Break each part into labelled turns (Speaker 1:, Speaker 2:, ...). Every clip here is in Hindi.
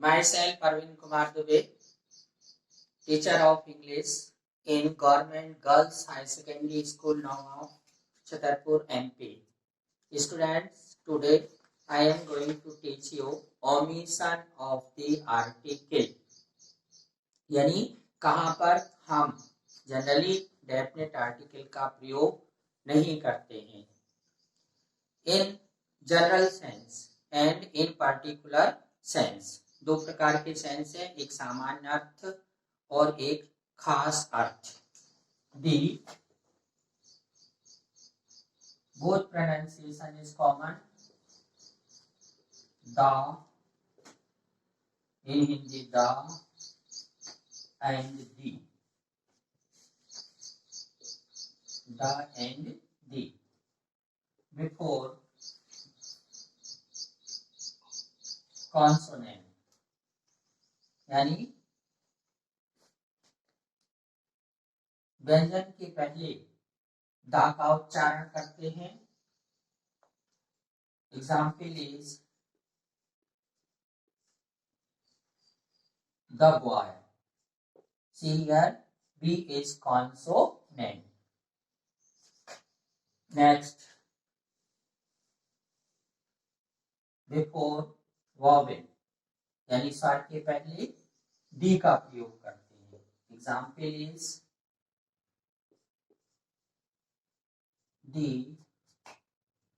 Speaker 1: Myself, Arvind Kumar Dubey, teacher of English in Government Girls High Secondary School, Nagaon, Chhatarpur, MP. Students, today I am going to teach you omission of the article. यानी कहाँ पर हम जनरली डेफिनेट आर्टिकल का प्रयोग नहीं करते हैं. In general sense and in particular sense. दो प्रकार के सेंस है, एक सामान्य अर्थ और एक खास अर्थ. दी both pronunciation is common. The in Hindi the and the and the before consonant यानी व्यंजन के पहले दा का उच्चारण करते हैं. Example is the boy. See here, B is consonant. Next, before vowel यानी स्वर के पहले डी का प्रयोग करते हैं. Example is the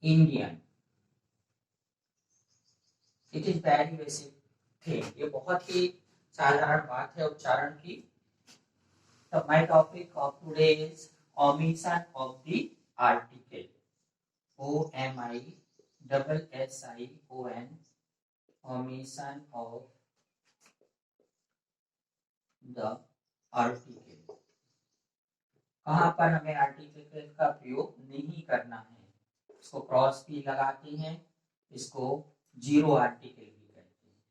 Speaker 1: Indian. It is very basic thing. ये बहुत ही साधारण बात है उच्चारण की. तो my topic of today is omission of the article. OMISSION. omission of the article. कहाँ पर हमें आर्टिकल का प्रयोग नहीं करना है. इसको क्रॉस भी लगाते हैं, इसको जीरो आर्टिकल भी कहते हैं.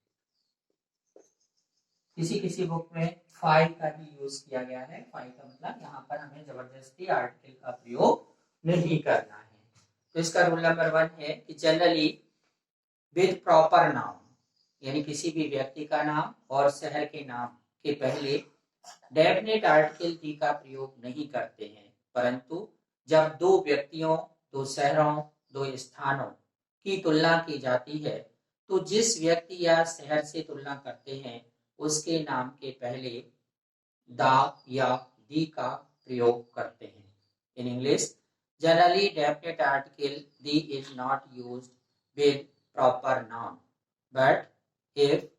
Speaker 1: किसी किसी बुक में फाइव का भी यूज किया गया है. फाइव का मतलब यहाँ पर हमें जबरदस्ती आर्टिकल का प्रयोग नहीं करना है. तो इसका रूल नंबर 1 है कि जनरली विद प्रॉपर नाउन यानी किसी भी व्यक्ति का नाम और शहर के नाम के पहले डेफिनेट आर्टिकल दी का प्रयोग नहीं करते हैं. परंतु जब दो व्यक्तियों, दो शहरों, दो स्थानों की तुलना की जाती है तो जिस व्यक्ति या शहर से तुलना करते हैं उसके नाम के पहले दा या दी का प्रयोग करते हैं. In English generally definite article the is not used with proper noun, but if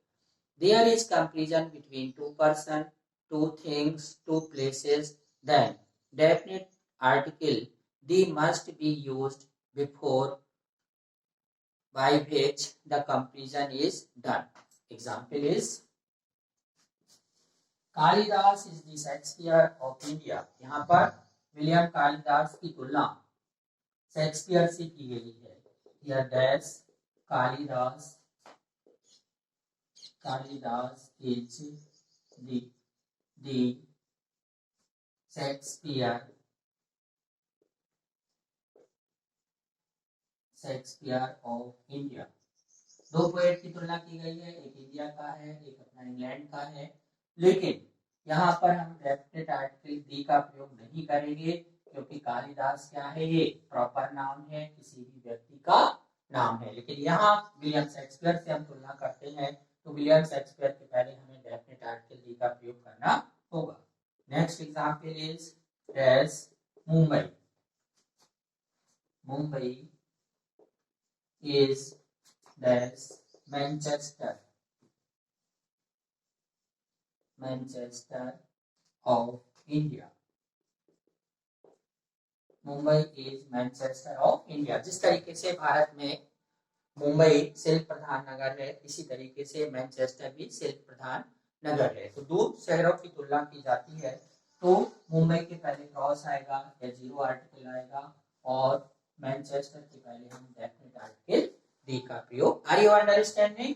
Speaker 1: there is comparison between two person, two things, two places, then definite article the must be used before by which the comparison is done. Example is Kalidas is the Shakespeare of India. यहाँ पर विलियम कालिदास की तुलना शेक्सपियर से की गई है. यह dash Kalidas is the Shakespeare of India. दो पोएट की तुलना की गई है, एक इंडिया का है, एक अपना इंग्लैंड का है. लेकिन यहाँ पर हम डेफिनेट आर्टिकल दी का प्रयोग नहीं करेंगे क्योंकि कालिदास क्या है, ये प्रॉपर नाउन है, किसी भी व्यक्ति का नाम है. लेकिन यहाँ विलियम शेक्सपियर से हम तुलना करते हैं तो विलियम शेक्सपियर के पहले हमें डेफिनेट आर्टिकल दी का प्रयोग करना होगा. Next example is as Mumbai. Mumbai is dash Manchester of India. Mumbai is Manchester of India. जिस तरीके से भारत में मुंबई शिल्प प्रधान नगर है, इसी तरीके से मैनचेस्टर भी शिल्प प्रधान नगर है. तो दो शहरों की तुलना की जाती है तो मुंबई के पहले क्रॉस आएगा या जीरो आर्टिकल आएगा और मैनचेस्टर के पहले हम डेफिनेट आर्टिकल दी का प्रयोग. Are you understanding?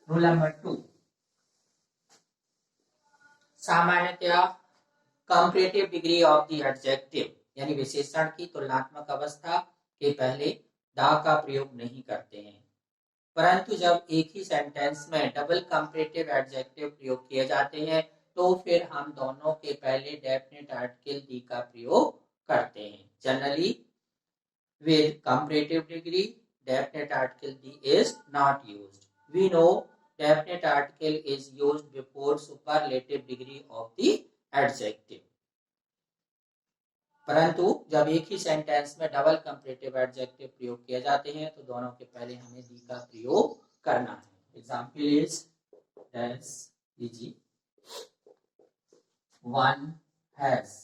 Speaker 1: Rule number 2, सामान्यतया comparative degree of the adjective यानी विशेषण की तुलनात्मक अवस्था के पहले दा का प्रयोग नहीं करते हैं. परंतु जब एक ही सेंटेंस में डबल कंपैरेटिव एडजेक्टिव प्रयोग किए जाते हैं तो फिर हम दोनों के पहले डेफिनेट आर्टिकल दी का प्रयोग करते हैं। Generally with comparative degree, definite article D is not used. We know definite article is used before superlative degree of the adjective. परंतु जब एक ही सेंटेंस में डबल कंपैरेटिव एडजेक्टिव प्रयोग किए जाते हैं तो दोनों के पहले हमें दी का प्रयोग करना है। एग्जाम्पल इज डैश लीजिए, one has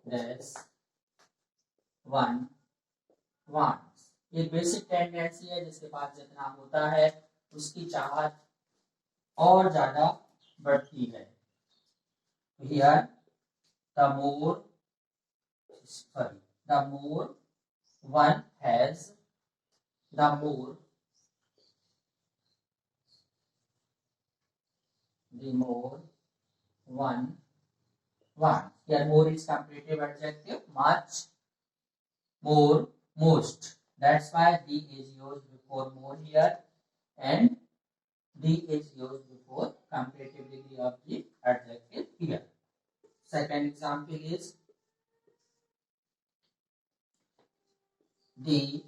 Speaker 1: dash one wants. ये बेसिक टेंडेंसी है जिसके पास जितना होता है उसकी चाहत और ज्यादा बढ़ती है। Here the more one has, the more one wants. Here more is comparative adjective, much, more, most. That's why the is used before more here and the is used before comparative degree of the adjective here. Second example is the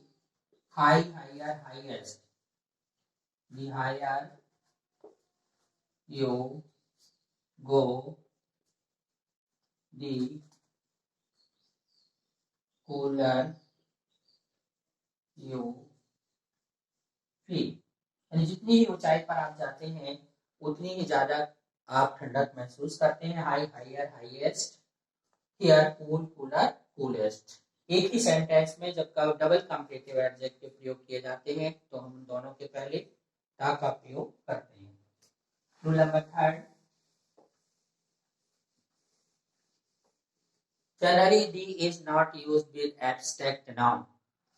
Speaker 1: high, higher, highest. The higher you go, the cooler you feel. यानी जितनी ऊंचाई पर आप जाते हैं उतनी ही ज्यादा आप ठंडक महसूस करते हैं। High, higher, highest, here cool, cooler, coolest. एक ही सेंटेंस में जब डबल कंपैरेटिव एडजेक्टिव प्रयोग किए जाते हैं तो हम दोनों के पहले दा का प्रयोग करते हैं। Rule number third, generally the is not used with abstract noun.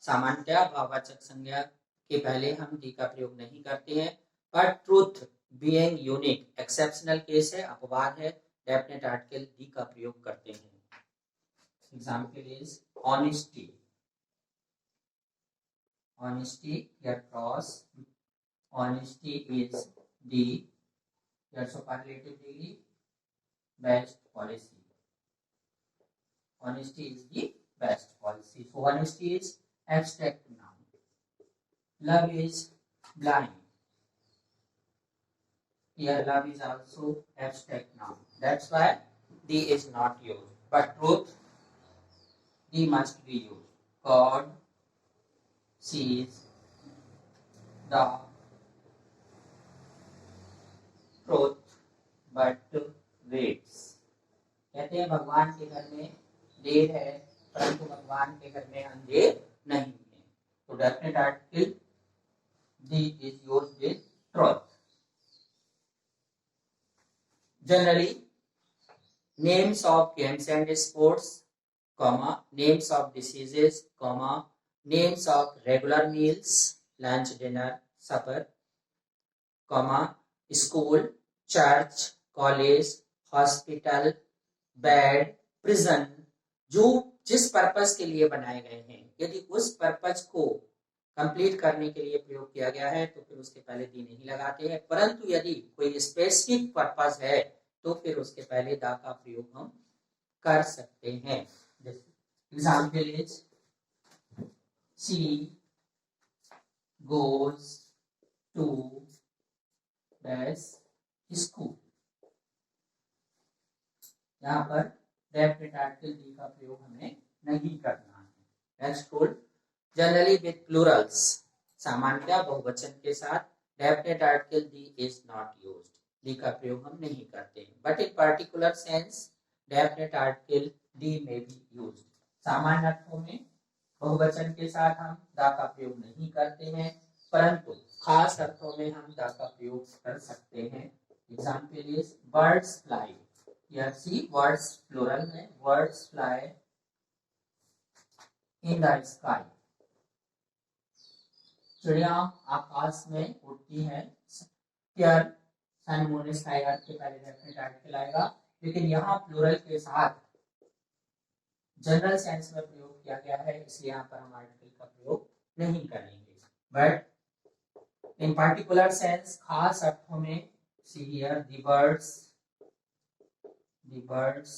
Speaker 1: सामान्यतः भाववाचक संज्ञा के पहले हम दी का प्रयोग नहीं करते हैं। पर truth being unique exceptional case है, अपवाद है, डेफिनेट आर्टिकल दी का प्रयोग करते हैं। Example is honesty, honesty here cross, honesty is the here superlative degree, best policy. Honesty is the best policy. So honesty is abstract noun. Love is blind. Here love is also abstract noun. That's why the is not used. But truth, the must be used. God sees the truth but waits. कहते हैं भगवान के घर में देर है परंतु भगवान के घर में अंधेर नहीं है। तो definite article the is used with truth. Generally names of games and sports, comma, names of diseases, comma, names of regular meals, lunch, dinner, supper, comma, school, church, college, hospital, bed, prison, जो जिस पर्पस के लिए बनाए गए हैं, यदि उस पर्पस को कंप्लीट करने के लिए प्रयोग किया गया है तो फिर उसके पहले दी नहीं लगाते हैं। परंतु यदि कोई स्पेसिफिक पर्पस है तो फिर उसके पहले दा का प्रयोग हम कर सकते हैं। Example is she goes to school. यहाँ पर डेफिनेट आर्टिकल दी का प्रयोग हमें नहीं करना है। Next rule, generally with plurals, सामान्यतः बहुवचन के साथ definite article the is not used, the का प्रयोग हम नहीं करते हैं। But in particular sense definite article the may be used. सामान्य अर्थों में बहुवचन के साथ हम दा का प्रयोग नहीं करते हैं परंतु खास अर्थों में हम दा का प्रयोग कर सकते हैं। Example is birds fly. Here see words plural में, words fly in the sky. चिड़िया आकाश में उड़ती है। Here sun moon sky earth के पहले डेफिनेट आर्टिकल आएगा, लेकिन यहाँ प्लूरल के साथ जनरल सेंस में प्रयोग किया गया है इसलिए यहाँ पर हम आर्टिकल का प्रयोग नहीं करेंगे। बट इन पार्टिकुलर सेंस, खास अर्थों में, see here, the birds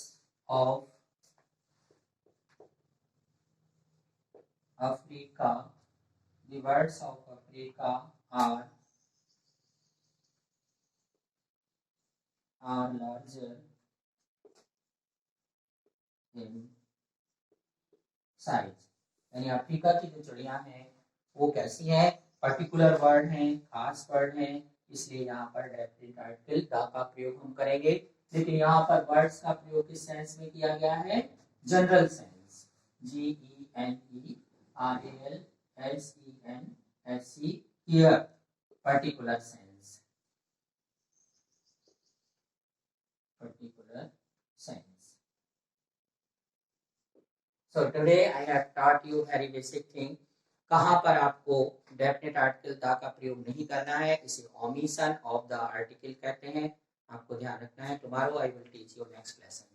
Speaker 1: of Africa, the birds of Africa are larger in size। यानी अफ्रीका की जो चिड़िया हैं वो कैसी हैं, पर्टिकुलर वर्ड हैं, खास वर्ड हैं, इसलिए यहाँ पर डेफिनेट आर्टिकल द का प्रयोग हम करेंगे। लेकिन यहाँ पर वर्ड्स का प्रयोग किस सेंस में किया गया है, general sense, GENERALSENSE, here particular sense, particular sense। So today I have taught you very basic thing, कहाँ पर आपको डेफिनेट आर्टिकल द का प्रयोग नहीं करना है, इसे ओमिशन ऑफ द आर्टिकल कहते हैं, आपको ध्यान रखना है। Tomorrow I will teach you next lesson.